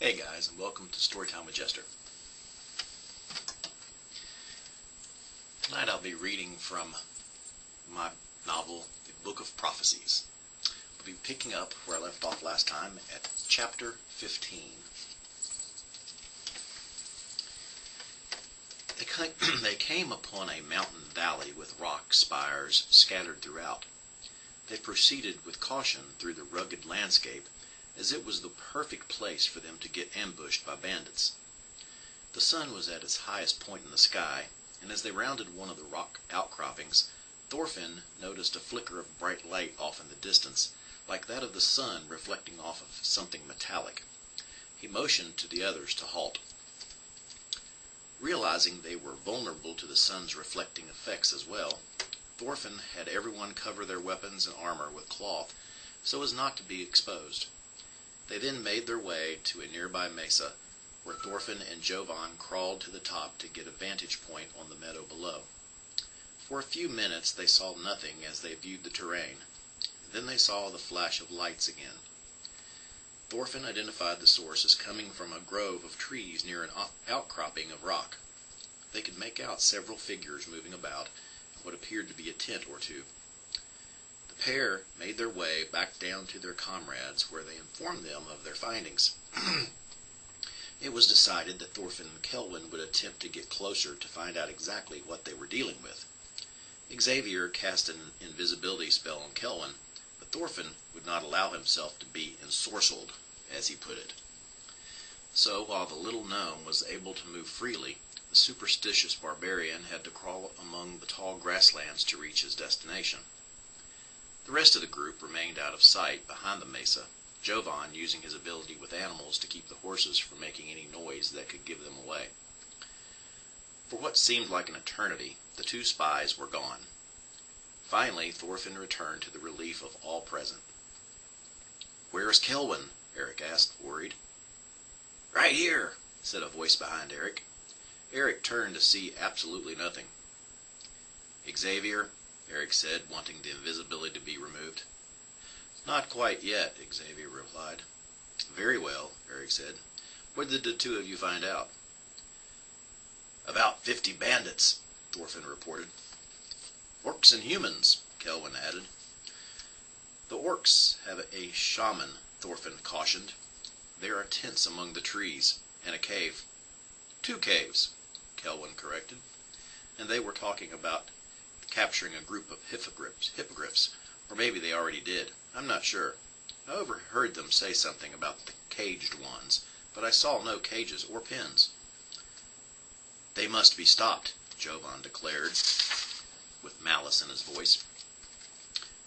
Hey guys, and welcome to Storytime with Jester. Tonight I'll be reading from my novel, The Book of Prophecies. I'll be picking up where I left off last time at chapter 15. They came upon a mountain valley with rock spires scattered throughout. They proceeded with caution through the rugged landscape, as it was the perfect place for them to get ambushed by bandits. The sun was at its highest point in the sky, and as they rounded one of the rock outcroppings, Thorfinn noticed a flicker of bright light off in the distance, like that of the sun reflecting off of something metallic. He motioned to the others to halt. Realizing they were vulnerable to the sun's reflecting effects as well, Thorfinn had everyone cover their weapons and armor with cloth so as not to be exposed. They then made their way to a nearby mesa, where Thorfinn and Jovan crawled to the top to get a vantage point on the meadow below. For a few minutes they saw nothing as they viewed the terrain. Then they saw the flash of lights again. Thorfinn identified the source as coming from a grove of trees near an outcropping of rock. They could make out several figures moving about, and what appeared to be a tent or two. The pair made their way back down to their comrades, where they informed them of their findings. It was decided that Thorfinn and Kelwin would attempt to get closer to find out exactly what they were dealing with. Xavier cast an invisibility spell on Kelwin, but Thorfinn would not allow himself to be ensorcelled, as he put it. So, while the little gnome was able to move freely, the superstitious barbarian had to crawl among the tall grasslands to reach his destination. The rest of the group remained out of sight behind the mesa, Jovan using his ability with animals to keep the horses from making any noise that could give them away. For what seemed like an eternity, the two spies were gone. Finally, Thorfinn returned to the relief of all present. "Where is Kelwin?" Eric asked, worried. "Right here," said a voice behind Eric. Eric turned to see absolutely nothing. "Xavier," Eric said, wanting the invisibility to be removed. "Not quite yet," Xavier replied. "Very well," Eric said. "What did the two of you find out?" "About 50 bandits," Thorfinn reported. "Orcs and humans," Kelwin added. "The orcs have a shaman," Thorfinn cautioned. "There are tents among the trees, and a cave." "2 caves," Kelwin corrected. "And they were talking about capturing a group of hippogriffs, or maybe they already did. I'm not sure. I overheard them say something about the caged ones, but I saw no cages or pens." "They must be stopped," Jovan declared, with malice in his voice.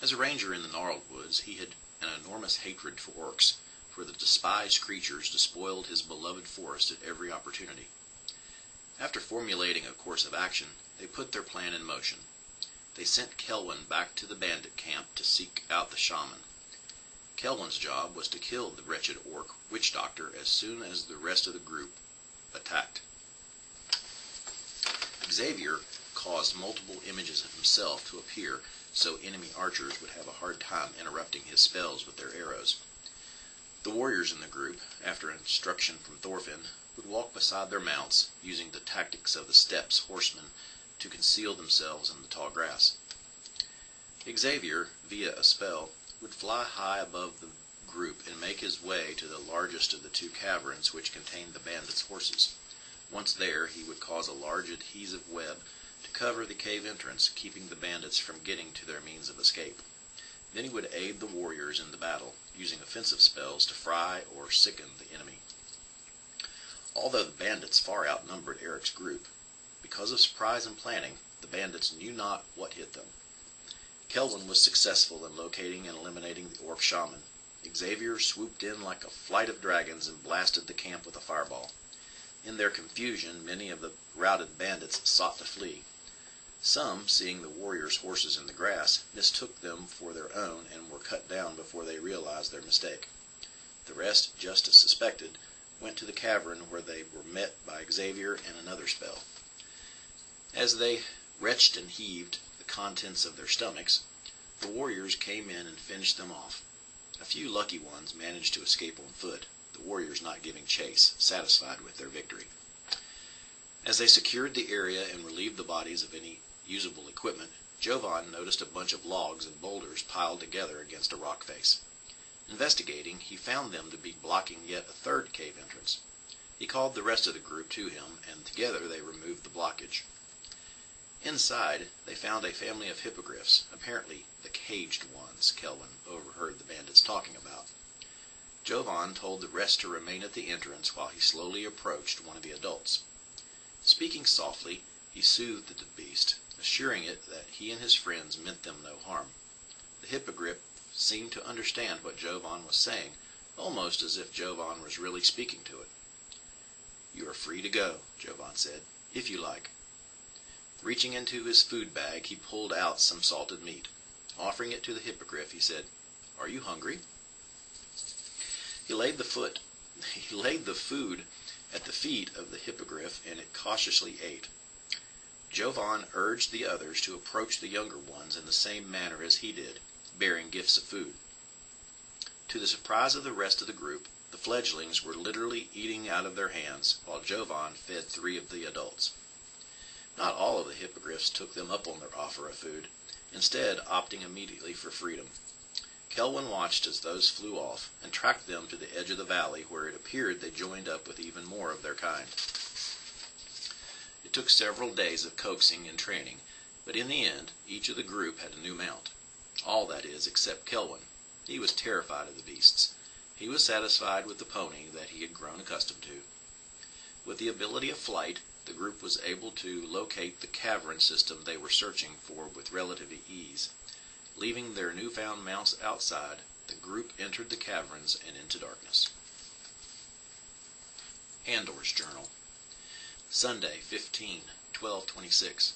As a ranger in the gnarled woods, he had an enormous hatred for orcs, for the despised creatures despoiled his beloved forest at every opportunity. After formulating a course of action, they put their plan in motion. They sent Kelwin back to the bandit camp to seek out the shaman. Kelwin's job was to kill the wretched orc witch doctor as soon as the rest of the group attacked. Xavier caused multiple images of himself to appear so enemy archers would have a hard time interrupting his spells with their arrows. The warriors in the group, after instruction from Thorfinn, would walk beside their mounts, using the tactics of the steppes horsemen to conceal themselves in the tall grass. Xavier, via a spell, would fly high above the group and make his way to the largest of the 2 caverns which contained the bandits' horses. Once there, he would cause a large adhesive web to cover the cave entrance, keeping the bandits from getting to their means of escape. Then he would aid the warriors in the battle, using offensive spells to fry or sicken the enemy. Although the bandits far outnumbered Eric's group, because of surprise and planning, the bandits knew not what hit them. Kelwin was successful in locating and eliminating the orc shaman. Xavier swooped in like a flight of dragons and blasted the camp with a fireball. In their confusion, many of the routed bandits sought to flee. Some, seeing the warriors' horses in the grass, mistook them for their own and were cut down before they realized their mistake. The rest, just as suspected, went to the cavern, where they were met by Xavier and another spell. As they retched and heaved the contents of their stomachs, the warriors came in and finished them off. A few lucky ones managed to escape on foot, the warriors not giving chase, satisfied with their victory. As they secured the area and relieved the bodies of any usable equipment, Jovan noticed a bunch of logs and boulders piled together against a rock face. Investigating, he found them to be blocking yet a third cave entrance. He called the rest of the group to him, and together they removed the blockage. Inside, they found a family of hippogriffs, apparently the caged ones Kelvin overheard the bandits talking about. Jovan told the rest to remain at the entrance while he slowly approached one of the adults. Speaking softly, he soothed the beast, assuring it that he and his friends meant them no harm. The hippogriff seemed to understand what Jovan was saying, almost as if Jovan was really speaking to it. "You are free to go," Jovan said, "if you like." Reaching into his food bag, he pulled out some salted meat. Offering it to the hippogriff, he said, "Are you hungry?" He laid the food at the feet of the hippogriff, and it cautiously ate. Jovan urged the others to approach the younger ones in the same manner as he did, bearing gifts of food. To the surprise of the rest of the group, the fledglings were literally eating out of their hands, while Jovan fed 3 of the adults. Not all of the hippogriffs took them up on their offer of food, instead opting immediately for freedom. Kelvin watched as those flew off, and tracked them to the edge of the valley, where it appeared they joined up with even more of their kind. It took several days of coaxing and training, but in the end, each of the group had a new mount. All, that is, except Kelvin. He was terrified of the beasts. He was satisfied with the pony that he had grown accustomed to. With the ability of flight, the group was able to locate the cavern system they were searching for with relative ease. Leaving their newfound mounts outside, the group entered the caverns and into darkness. Andor's Journal. Sunday, 15/12/26.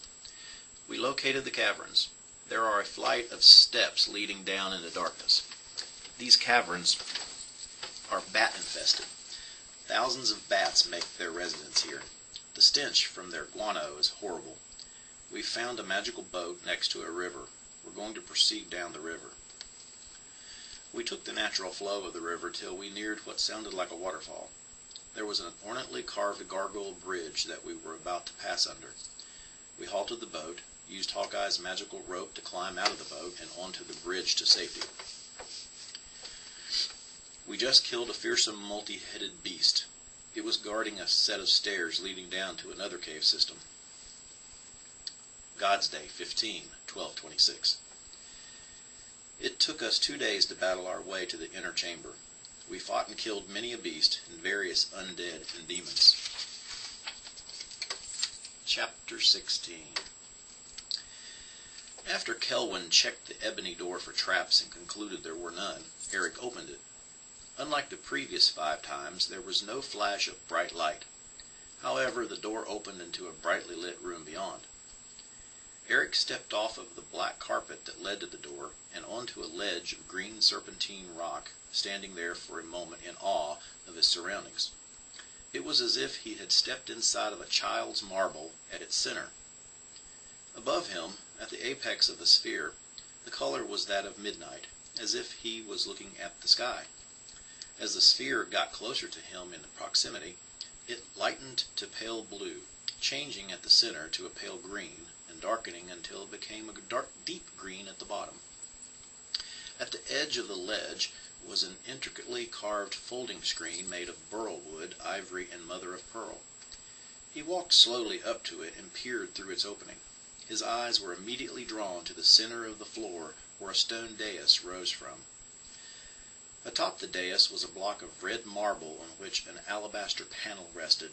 We located the caverns. There are a flight of steps leading down into darkness. These caverns are bat-infested. Thousands of bats make their residence here. The stench from their guano is horrible. We found a magical boat next to a river. We're going to proceed down the river. We took the natural flow of the river till we neared what sounded like a waterfall. There was an ornately carved gargoyle bridge that we were about to pass under. We halted the boat, used Hawkeye's magical rope to climb out of the boat and onto the bridge to safety. We just killed a fearsome multi-headed beast. It was guarding a set of stairs leading down to another cave system. God's Day, 15/12/26. It took us 2 days to battle our way to the inner chamber. We fought and killed many a beast and various undead and demons. Chapter 16. After Kelvin checked the ebony door for traps and concluded there were none, Eric opened it. Unlike the previous 5 times, there was no flash of bright light. However, the door opened into a brightly lit room beyond. Eric stepped off of the black carpet that led to the door and onto a ledge of green serpentine rock, standing there for a moment in awe of his surroundings. It was as if he had stepped inside of a child's marble at its center. Above him, at the apex of the sphere, the color was that of midnight, as if he was looking at the sky. As the sphere got closer to him in proximity, it lightened to pale blue, changing at the center to a pale green, and darkening until it became a dark, deep green at the bottom. At the edge of the ledge was an intricately carved folding screen made of burl wood, ivory, and mother of pearl. He walked slowly up to it and peered through its opening. His eyes were immediately drawn to the center of the floor where a stone dais rose from. Atop the dais was a block of red marble on which an alabaster panel rested.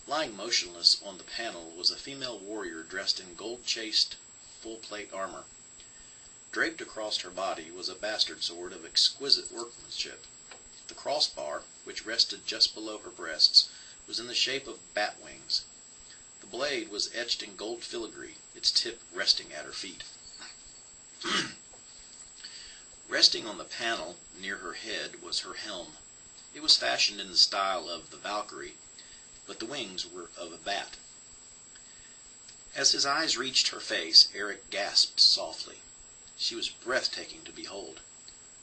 Lying motionless on the panel was a female warrior dressed in gold-chased, full-plate armor. Draped across her body was a bastard sword of exquisite workmanship. The crossbar, which rested just below her breasts, was in the shape of bat wings. The blade was etched in gold filigree, its tip resting at her feet. Resting on the panel near her head was her helm. It was fashioned in the style of the Valkyrie, but the wings were of a bat. As his eyes reached her face, Eric gasped softly. She was breathtaking to behold.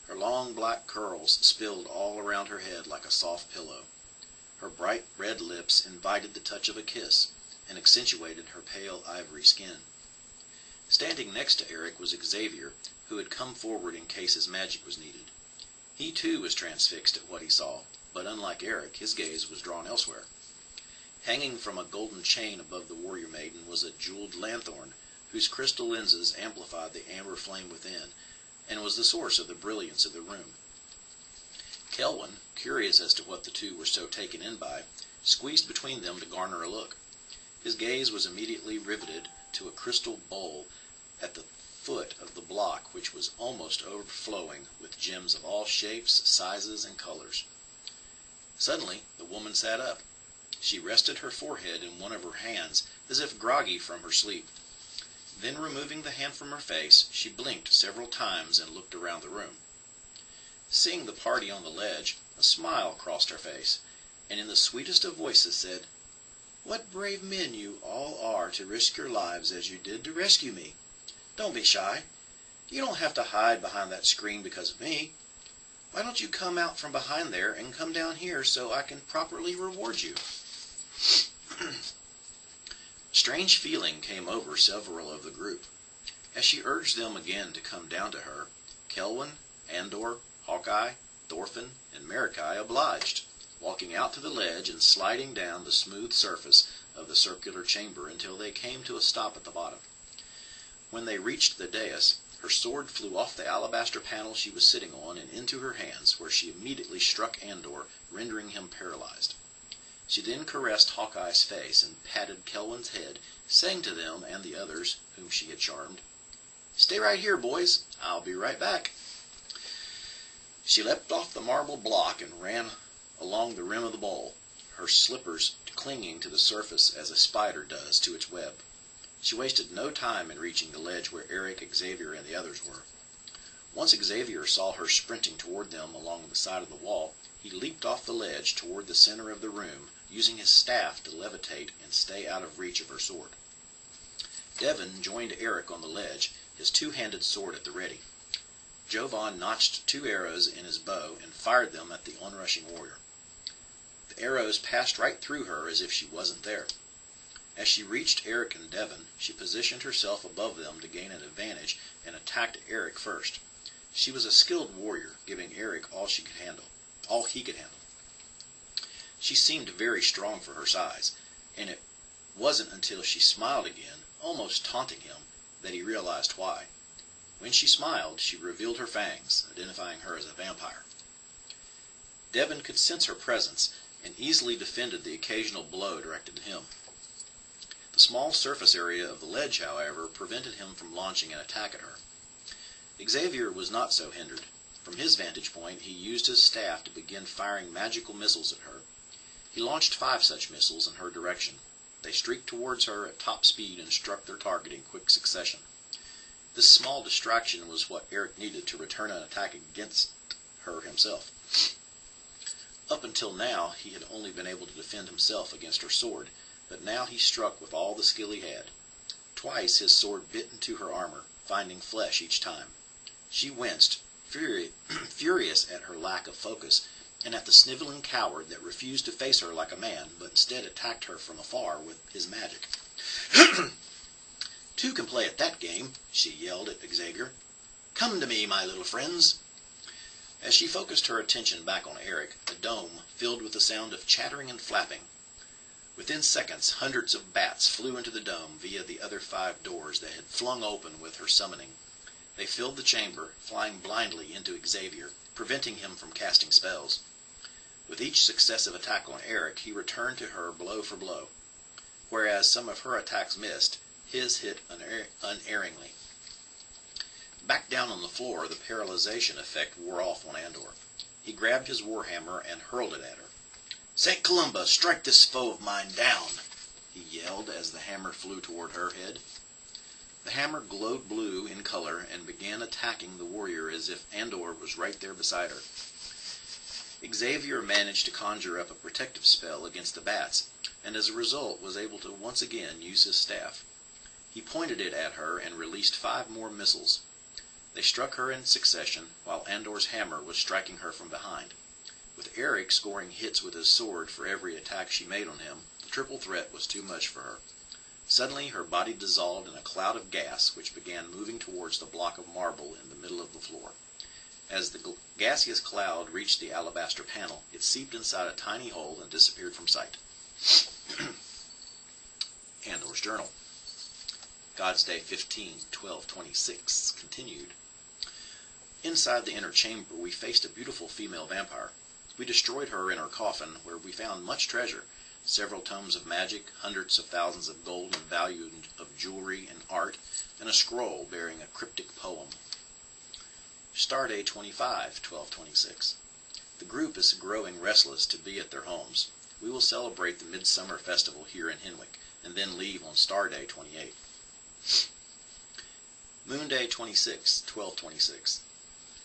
Her long black curls spilled all around her head like a soft pillow. Her bright red lips invited the touch of a kiss, and accentuated her pale ivory skin. Standing next to Eric was Xavier, who had come forward in case his magic was needed. He too was transfixed at what he saw, but unlike Eric, his gaze was drawn elsewhere. Hanging from a golden chain above the warrior maiden was a jeweled lanthorn, whose crystal lenses amplified the amber flame within, and was the source of the brilliance of the room. Kelwyn, curious as to what the two were so taken in by, squeezed between them to garner a look. His gaze was immediately riveted to a crystal bowl at the foot of the block, which was almost overflowing with gems of all shapes, sizes, and colors. Suddenly the woman sat up. She rested her forehead in one of her hands, as if groggy from her sleep. Then, removing the hand from her face, she blinked several times and looked around the room. Seeing the party on the ledge, a smile crossed her face, and in the sweetest of voices said, "What brave men you all are to risk your lives as you did to rescue me. Don't be shy. You don't have to hide behind that screen because of me. Why don't you come out from behind there and come down here so I can properly reward you?" Strange feeling came over several of the group. As she urged them again to come down to her, Kelwyn, Andor, Hawkeye, Thorfinn, and Marikai obliged, walking out to the ledge and sliding down the smooth surface of the circular chamber until they came to a stop at the bottom. When they reached the dais, her sword flew off the alabaster panel she was sitting on and into her hands, where she immediately struck Andor, rendering him paralyzed. She then caressed Hawkeye's face and patted Kelwyn's head, saying to them and the others whom she had charmed, "Stay right here, boys. I'll be right back." She leapt off the marble block and ran along the rim of the bowl, her slippers clinging to the surface as a spider does to its web. She wasted no time in reaching the ledge where Eric, Xavier, and the others were. Once Xavier saw her sprinting toward them along the side of the wall, he leaped off the ledge toward the center of the room, using his staff to levitate and stay out of reach of her sword. Devon joined Eric on the ledge, his two-handed sword at the ready. Jovan notched 2 arrows in his bow and fired them at the onrushing warrior. The arrows passed right through her as if she wasn't there. As she reached Eric and Devon, she positioned herself above them to gain an advantage and attacked Eric first. She was a skilled warrior, giving Eric all he could handle. She seemed very strong for her size, and it wasn't until she smiled again, almost taunting him, that he realized why. When she smiled, she revealed her fangs, identifying her as a vampire. Devon could sense her presence and easily defended the occasional blow directed at him. The small surface area of the ledge, however, prevented him from launching an attack at her. Xavier was not so hindered. From his vantage point, he used his staff to begin firing magical missiles at her. He launched 5 such missiles in her direction. They streaked towards her at top speed and struck their target in quick succession. This small distraction was what Eric needed to return an attack against her himself. Up until now, he had only been able to defend himself against her sword, but now he struck with all the skill he had. Twice his sword bit into her armor, finding flesh each time. She winced, furious at her lack of focus, and at the sniveling coward that refused to face her like a man, but instead attacked her from afar with his magic. "Two can play at that game," she yelled at Xavier. "Come to me, my little friends." As she focused her attention back on Eric, the dome filled with the sound of chattering and flapping. Within seconds, hundreds of bats flew into the dome via the other 5 doors that had flung open with her summoning. They filled the chamber, flying blindly into Xavier, preventing him from casting spells. With each successive attack on Eric, he returned to her blow for blow. Whereas some of her attacks missed, his hit unerringly. Back down on the floor, the paralyzation effect wore off on Andor. He grabbed his warhammer and hurled it at her. "St. Columba, strike this foe of mine down!" he yelled as the hammer flew toward her head. The hammer glowed blue in color and began attacking the warrior as if Andor was right there beside her. Xavier managed to conjure up a protective spell against the bats, and as a result was able to once again use his staff. He pointed it at her and released 5 more missiles. They struck her in succession, while Andor's hammer was striking her from behind. With Eric scoring hits with his sword for every attack she made on him, the triple threat was too much for her. Suddenly her body dissolved in a cloud of gas which began moving towards the block of marble in the middle of the floor. As the gaseous cloud reached the alabaster panel, it seeped inside a tiny hole and disappeared from sight. Andor's Journal. God's Day 15/12/26 continued. Inside the inner chamber we faced a beautiful female vampire. We destroyed her in her coffin, where we found much treasure, several tomes of magic, hundreds of thousands of gold and value of jewelry and art, and a scroll bearing a cryptic poem. Star Day 25/12/26. The group is growing restless to be at their homes. We will celebrate the Midsummer Festival here in Henwick, and then leave on Star Day 28. Moon Day 26/12/26.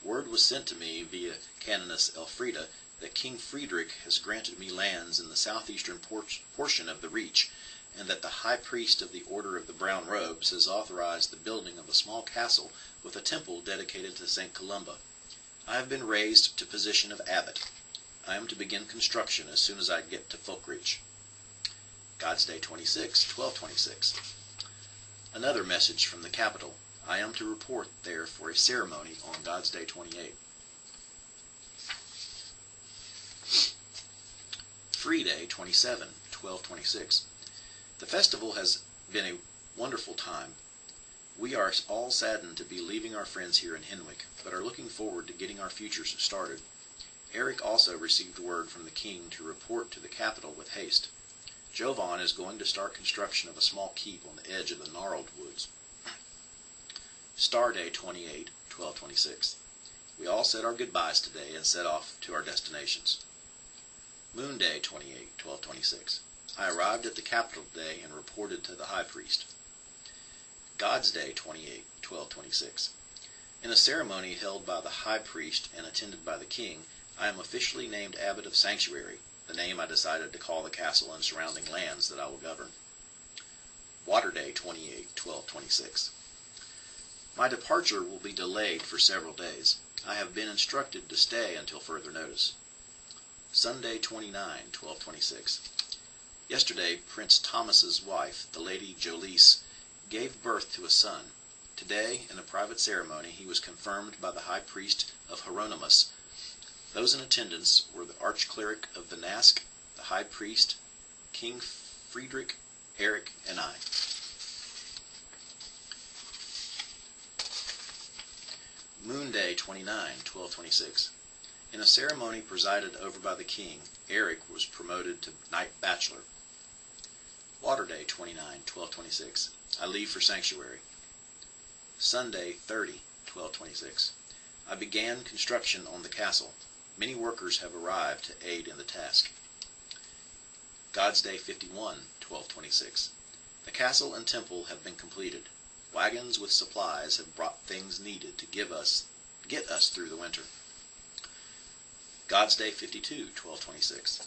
Word was sent to me via Canoness Elfrida that King Friedrich has granted me lands in the southeastern portion of the Reach, and that the High Priest of the Order of the Brown Robes has authorized the building of a small castle with a temple dedicated to St. Columba. I have been raised to position of abbot. I am to begin construction as soon as I get to Folkreach. God's Day 26/12/26. Another message from the capital. I am to report there for a ceremony on God's Day 28. Free Day 27/12/26. The festival has been a wonderful time. We are all saddened to be leaving our friends here in Henwick, but are looking forward to getting our futures started. Eric also received word from the king to report to the capital with haste. Jovan is going to start construction of a small keep on the edge of the gnarled woods. Star Day 28/12/26. We all said our goodbyes today and set off to our destinations. Moon Day 28/12/26. I arrived at the capital today and reported to the High Priest. God's Day 28/12/26. In a ceremony held by the High Priest and attended by the King, I am officially named Abbot of Sanctuary, the name I decided to call the castle and surrounding lands that I will govern. Water Day 28/12/26. My departure will be delayed for several days. I have been instructed to stay until further notice. Sunday 29/12/26. Yesterday, Prince Thomas's wife, the Lady Jolice, gave birth to a son. Today, in a private ceremony, he was confirmed by the High Priest of Hieronymus. Those in attendance were the Archcleric of Venasque, the High Priest, King Friedrich, Eric, and I. Moon Day 29/12/26. In a ceremony presided over by the king, Eric was promoted to Knight Bachelor. Water Day 29/12/26. I leave for Sanctuary. Sunday 30/12/26. I began construction on the castle. Many workers have arrived to aid in the task. God's Day 51/12/26. The castle and temple have been completed. Wagons with supplies have brought things needed to get us through the winter. God's Day 52/12/26.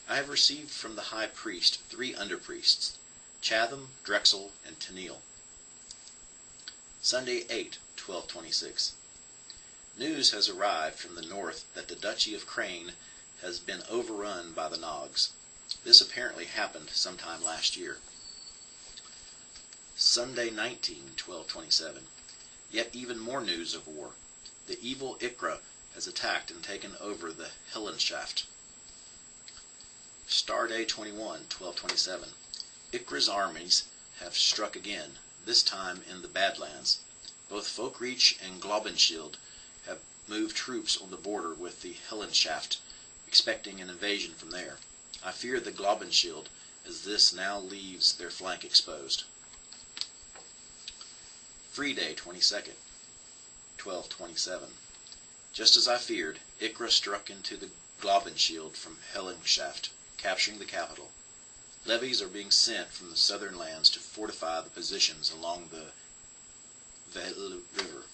I have received from the High Priest 3 underpriests, Chatham, Drexel, and Tennille. Sunday 8/12/26. News has arrived from the north that the Duchy of Crane has been overrun by the Nogs. This apparently happened sometime last year. Sunday 19/12/27. Yet even more news of war. The evil Ikra has attacked and taken over the Hellenschaft. Star Day 21/12/27. Ikra's armies have struck again, this time in the Badlands. Both Folkreach and Globenschild have moved troops on the border with the Hellenschaft, expecting an invasion from there. I fear the Globenschild, as this now leaves their flank exposed. Free Day 22/12/27. Just as I feared, Ikra struck into the Globenschild from Hellenschaft, capturing the capital. Levies are being sent from the southern lands to fortify the positions along the Vale River.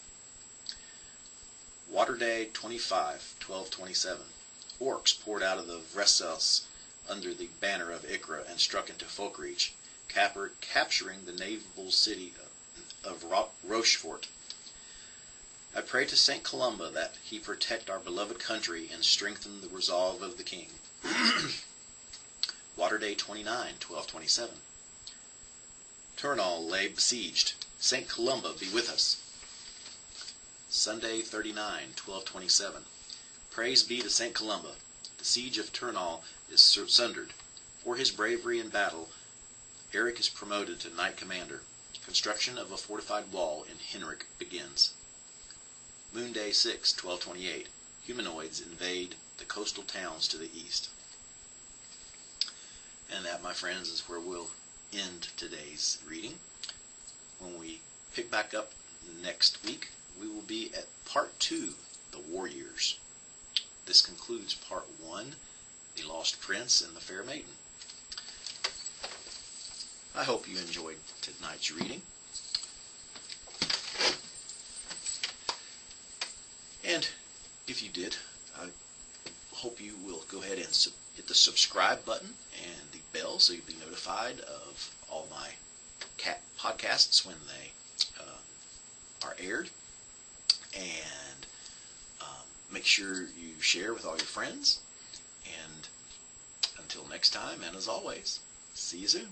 Water Day 25/12/27. Orcs poured out of the Vresels under the banner of Ikra and struck into Folkreach, capturing the naval city of Rochefort. I pray to St. Columba that he protect our beloved country and strengthen the resolve of the king. Water Day 29, 1227. Turnall lay besieged. St. Columba be with us. Sunday 39, 1227. Praise be to St. Columba. The siege of Turnall is sundered. For his bravery in battle, Eric is promoted to knight commander. Construction of a fortified wall in Henrik begins. Moon Day 6, 1228. Humanoids invade the coastal towns to the east. And that, my friends, is where we'll end today's reading. When we pick back up next week, we will be at Part 2, The Warriors. This concludes Part 1, The Lost Prince and the Fair Maiden. I hope you enjoyed tonight's reading. And if you did, I hope you will go ahead and hit the subscribe button and the bell so you'll be notified of all my podcasts when they are aired. And make sure you share with all your friends. And until next time, and as always, see you soon.